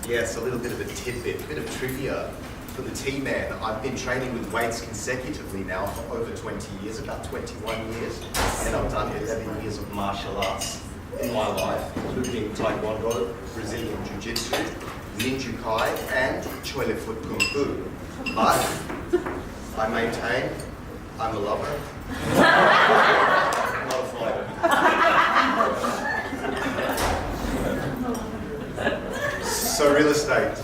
Yes, a little bit of a tidbit, a bit of trivia for the T-Man. I've been training with weights consecutively now for over 20 years, about 21 years, and I've done 11 years of martial arts in my life, including Taekwondo, Brazilian Jiu-Jitsu, Ninja Kai, and Choi Foot Kung Fu. But I maintain I'm a lover, not a fighter. So real estate,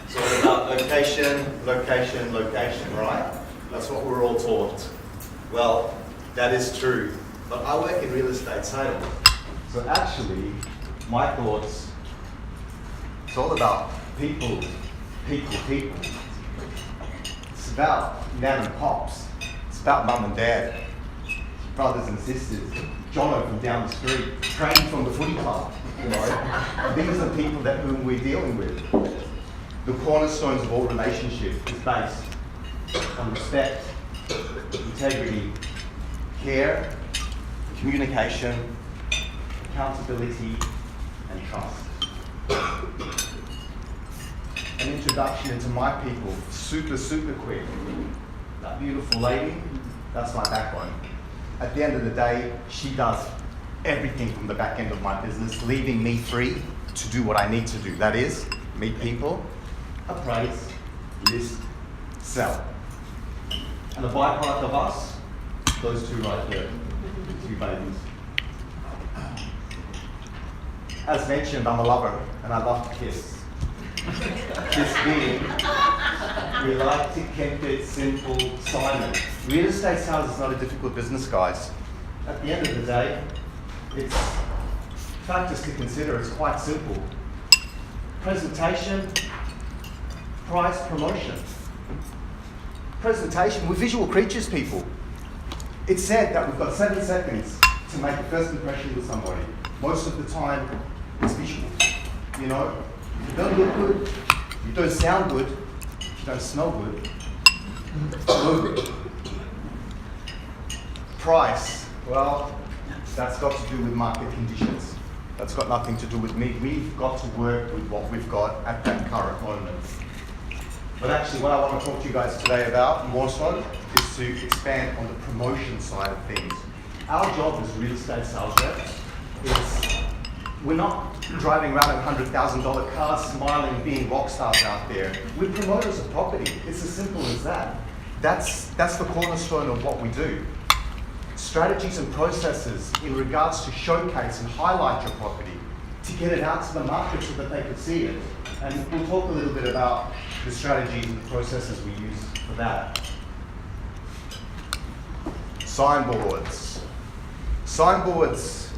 it's all about location, location, location, right? That's what we're all taught. Well, that is true, but I work in real estate sales. So actually, my thoughts, it's all about people, people. It's about nan and pops. It's about mum and dad, brothers and sisters, Jono from down the street, training from the footy club. You know, these are people whom we're dealing with. The cornerstones of all relationship is based on respect, integrity, care, communication, accountability, and trust. An introduction into my people, super quick. That beautiful lady, that's my backbone. At the end of the day, she does everything from the back end of my business, leaving me free to do what I need to do. That is, meet people, appraise, list, sell. And the byproduct of us, those two right there, two babies. As mentioned, I'm a lover and I love to kiss. This being, we like to keep it simple, silent. Real estate sales is not a difficult business, guys. At the end of the day, it's factors to consider. It's quite simple. Presentation, price, promotion. Presentation, we're visual creatures, people. It's said that we've got 7 seconds to make a first impression with somebody. Most of the time, it's visual. You know, if you don't look good, if you don't sound good, if you don't smell good, no good. Price, well, that's got to do with market conditions. That's got nothing to do with me. We've got to work with what we've got at that current moment. But actually, what I want to talk to you guys today about, more so, is to expand on the promotion side of things. Our job as real estate sales reps is we're not driving around in $100,000 cars, smiling, being rock stars out there. We're promoters of property. It's as simple as that. That's the cornerstone of what we do. Strategies and processes in regards to showcase and highlight your property, to get it out to the market so that they could see it. And we'll talk a little bit about the strategies and the processes we use for that. Signboards. Signboards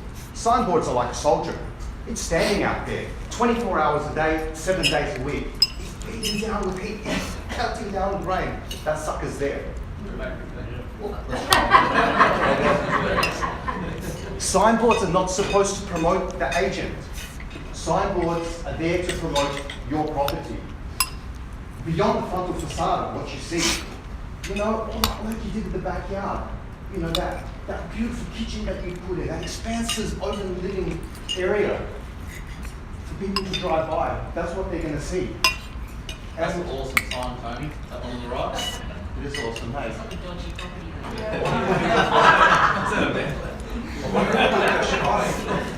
are like a soldier. It's standing out there 24 hours a day, 7 days a week. It's beating down with heat, counting down with rain. That sucker's there. Signboards are not supposed to promote the agent. Signboards are there to promote your property. Beyond the frontal facade, what you see, you know, all that work you did in the backyard, you know, that beautiful kitchen that you put in, that expansive open living area for people to drive by. That's what they're going to see. That's an awesome sign, Tony. That one on the right. It is awesome, hey? It's like a dodgy property.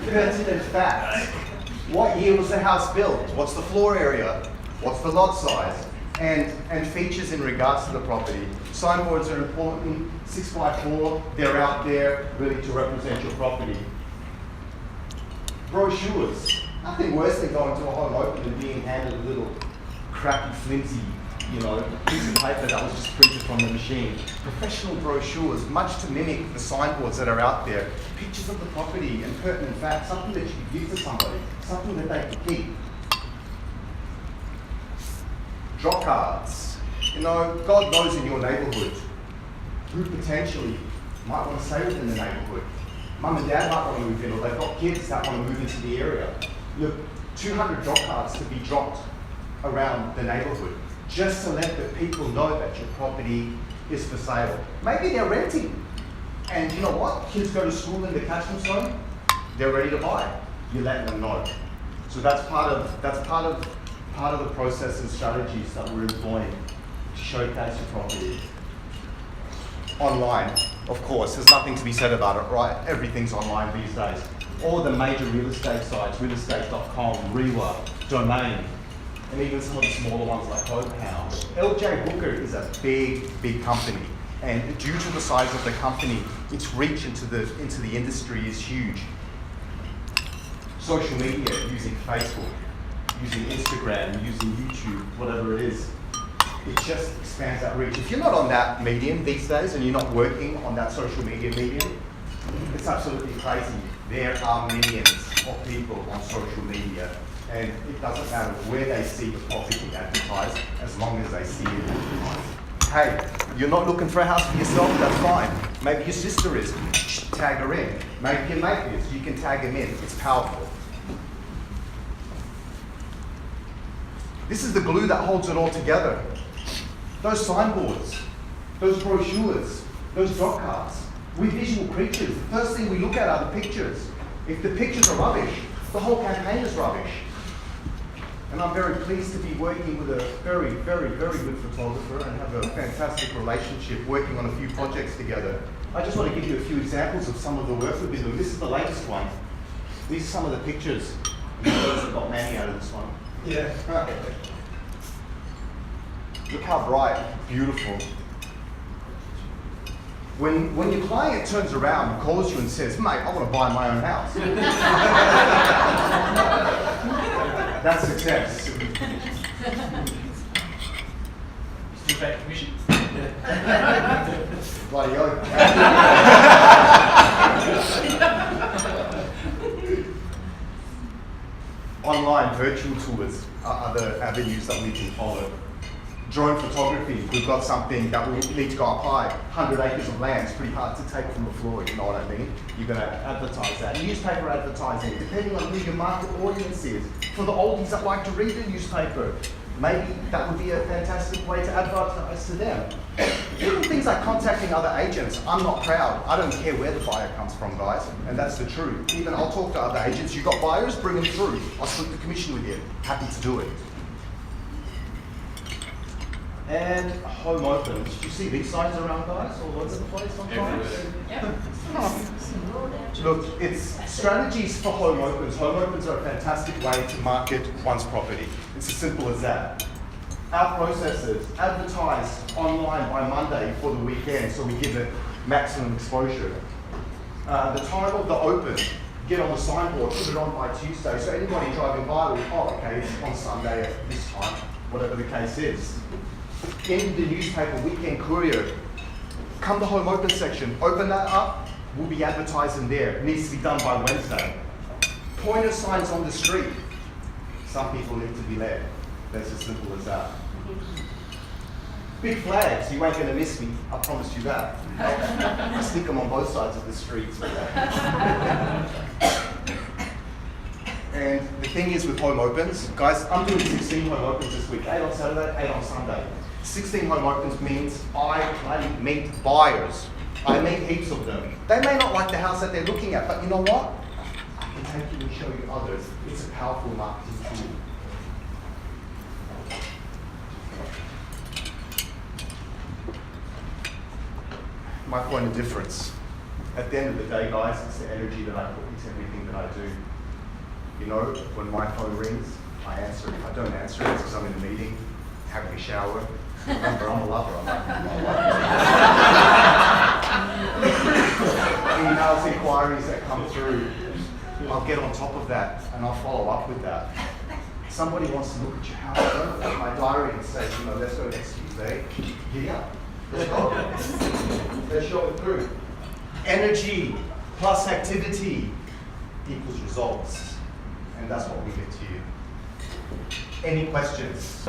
Pertinent facts. What year was the house built? What's the floor area? What's the lot size? And features in regards to the property. Signboards are important. 6x4, they're out there really to represent your property. Brochures. Nothing worse than going to a home open and being handed a little crappy, flimsy, you know, piece of paper that was just printed from the machine. Professional brochures, much to mimic the signboards that are out there. Pictures of the property and pertinent facts, something that you can give to somebody, something that they can keep. Draw cards. You know, God knows in your neighbourhood who potentially might want to stay within the neighbourhood. Mum and dad might want to move in, or they've got kids that want to move into the area. Look, 200 drop cards to be dropped around the neighbourhood, just to let the people know that your property is for sale. Maybe they're renting, and you know what? Kids go to school in the catchment zone, they're ready to buy. You let them know. So that's part of part of the process and strategies that we're employing to showcase your property. Online, of course, there's nothing to be said about it, right? Everything's online these days. All the major real estate sites, realestate.com, Rewa, Domain, and even some of the smaller ones like Hopehound. LJ Booker is a big company, and due to the size of the company, its reach into the industry is huge. Social media, using Facebook, using Instagram, using YouTube, whatever it is, it just expands that reach. If you're not on that medium these days and you're not working on that social media medium, it's absolutely crazy. There are millions of people on social media, and it doesn't matter where they see the property advertised, as long as they see it advertised. Hey, you're not looking for a house for yourself, that's fine. Maybe your sister is, tag her in. Maybe your mate is, you can tag him in. It's powerful. This is the glue that holds it all together. Those signboards, those brochures, those drop cards. We're visual creatures. The first thing we look at are the pictures. If the pictures are rubbish, the whole campaign is rubbish. And I'm very pleased to be working with a very good photographer and have a fantastic relationship, working on a few projects together. I just want to give you a few examples of some of the work we've been doing. This is the latest one. These are some of the pictures. You guys have got Manny out of this one. Yeah. Look how bright, beautiful. When your client turns around and calls you and says, mate, I want to buy my own house. That's success. Still pay commission. Bloody hell. Online virtual tours are other avenues that we can follow. Drone photography, we've got something that we need to go up high. 100 acres of land, it's pretty hard to take from the floor, you know what I mean? You're going to advertise that. Newspaper advertising, depending on who your market audience is. For the oldies that like to read the newspaper, maybe that would be a fantastic way to advertise to them. Even things like contacting other agents. I'm not proud. I don't care where the buyer comes from, guys, and that's the truth. Even I'll talk to other agents. You've got buyers, bring them through. I'll split the commission with you. Happy to do it. And home opens. Do you see these signs around, guys, all over the place sometimes? Everywhere. Look, it's strategies for home opens. Home opens are a fantastic way to market one's property. It's as simple as that. Our processes advertise online by Monday for the weekend, so we give it maximum exposure. The time of the open, get on the signboard, put it on by Tuesday, so anybody driving by will, oh, okay, it's on Sunday at this time, whatever the case is. In the newspaper, Weekend Courier, come to home open section, open that up, we'll be advertising there. It needs to be done by Wednesday. Pointer signs on the street. Some people need to be led. That's as simple as that. Big flags, you ain't gonna miss me, I promise you that. I stick them on both sides of the streets. And the thing is with home opens, guys, I'm doing 16 home opens this week, 8 on Saturday, 8 on Sunday. 16 home opens means I bloody meet buyers. I meet heaps of them. They may not like the house that they're looking at, but you know what? I can take you and show you others. It's a powerful marketing tool. My point of difference. At the end of the day, guys, it's the energy that I put into everything that I do. You know, when my phone rings, I answer it. If I don't answer it, it's because I'm in a meeting, having a shower. Remember, I'm a lover. I'm not emails, inquiries that come through, I'll get on top of that and I'll follow up with that. Somebody wants to look at your house, don't look at my diary and say, you know, let's go next Tuesday. Yeah, let's go. Let's show it through. Energy plus activity equals results. And that's what we get to you. Any questions?